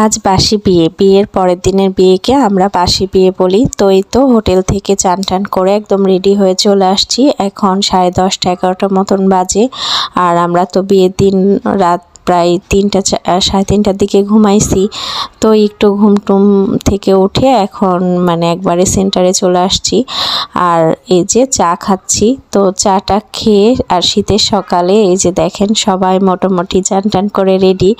আজ বাসি বিয়ে, বিয়ের পরের দিনের বিয়েকে আমরা বাসি বিয়ে বলি। তো এই তো হোটেল থেকে চান টান করে একদম রেডি হয়ে চলে আসছি। এখন 10:30 11টা মতন বাজে। আর আমরা তো বিয়ের দিন রাত প্রায় 3:30টার দিকে ঘুমাইছি। তো একটু ঘুমটুম থেকে উঠে এখন মানে একবারে সেন্টারে চলে আসছি। আর এই যে চা খাচ্ছি, তো চাটা খেয়ে আর শীতের সকালে এই যে দেখেন সবাই মোটামুটি চান টান করে রেডি।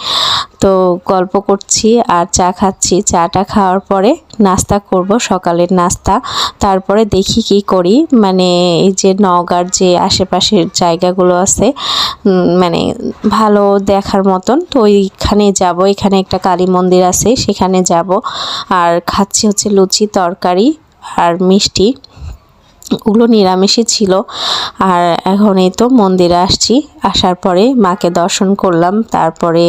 তো গল্প করছি আর চা খাচ্ছি। চাটা খাওয়ার পরে নাস্তা করব, সকালের নাস্তা। তারপরে দেখি কি করি, মানে এই যে নওগাঁর যে আশেপাশের জায়গাগুলো আছে মানে ভালো দেখার মতন, তো ওইখানে যাব। এখানে একটা কালী মন্দির আছে, সেখানে যাব। আর খাচ্ছি হচ্ছে লুচি তরকারি আর মিষ্টি, ওগুলো নিরামিষই ছিল। আর এখন এই তো মন্দিরে আসছি, আসার পরে মাকে দর্শন করলাম, তারপরে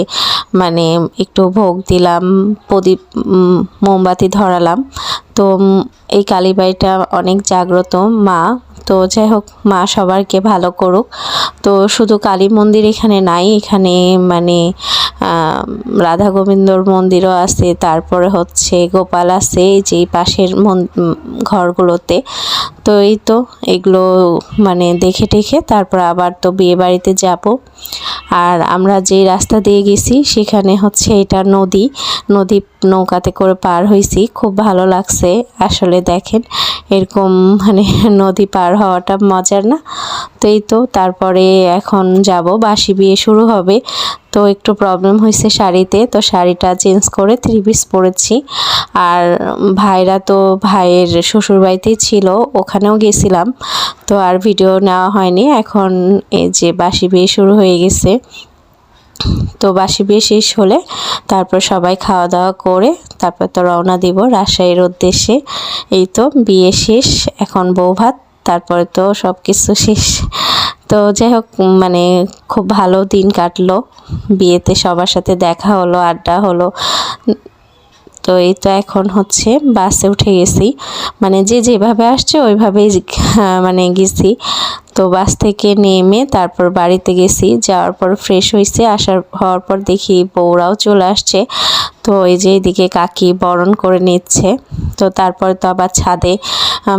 মানে একটু ভোগ দিলাম, প্রদীপ মোমবাতি ধরালাম। তো এই কালীবাড়িটা অনেক জাগ্রত মা। তো যাই হোক, মা সবারকে ভালো করুক। তো শুধু কালী মন্দির এখানে নাই, এখানে মানে রাধা গোবিন্দর মন্দিরও আছে, তারপরে হচ্ছে গোপাল আছে যেই পাশের ঘরগুলোতে। তো এই তো এগুলো মানে দেখে টেখে তারপর আবার তো বিয়ে বাড়িতে যাব। আর আমরা যে রাস্তা দিয়ে গেছি সেখানে হচ্ছে এটা নদী নৌকাতে করে পার হয়েছি, খুব ভালো লাগছে আসলে। দেখেন এরকম মানে নদী পার হওয়াটা মজার না? তো এই তো তারপরে এখন যাব, বাসি বিয়ে শুরু হবে। তো একটু প্রবলেম হয়েছে শাড়িতে, তো শাড়িটা চেঞ্জ করে 3 পিস পরেছি। আর ভাইরা তো ভাইয়ের শ্বশুরবাড়িতেই ছিল, ওখানেও গেছিলাম, তো আর ভিডিও নেওয়া হয়নি। এখন এই যে বাসি বিয়ে শুরু হয়ে গেছে। তো বাসি বিয়ে শেষ হলে তারপর সবাই খাওয়া দাওয়া করে তারপর তো রওনা দিব রাজশাহীর উদ্দেশ্যে। এই তো বিয়ে শেষ, এখন বউ ভাত, তারপরে তো সব কিছু শেষ। তো যাই হোক, মানে খুব ভালো দিন কাটলো বিয়েতে, সবার সাথে দেখা হলো, আড্ডা হলো। তো এই তো এখন হচ্ছে বাসে উঠে গেছি, মানে যে যেভাবে আসছে ওইভাবেই মানে গেছি। তো বাস থেকে নেমে তারপর বাড়িতে গেছি, যাওয়ার পর ফ্রেশ হয়েছে, হওয়ার পর দেখি বউরাও চলে আসছে। তো এই যে এদিকে কাকি বরণ করে নিচ্ছে। তো তারপর তো আবার ছাদে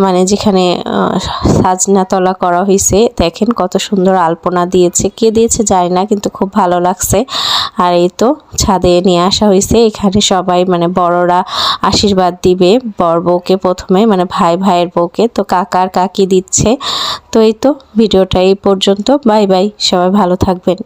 মানে যেখানে সাজনাতলা করা হয়েছে, দেখেন কত সুন্দর আলপনা দিয়েছে, কে দিয়েছে জানি না, কিন্তু খুব ভালো লাগছে। আর এই তো ছাদে নিয়ে আসা হয়েছে, এখানে সবাই মানে বড়রা আশীর্বাদ দিবে বর বউকে প্রথমে, মানে ভাইয়ের বউকে। তো কাকা আর কাকি দিচ্ছে। তো এই তো ভিডিওটা এই পর্যন্ত, বাই বাই, সবাই ভালো থাকবেন।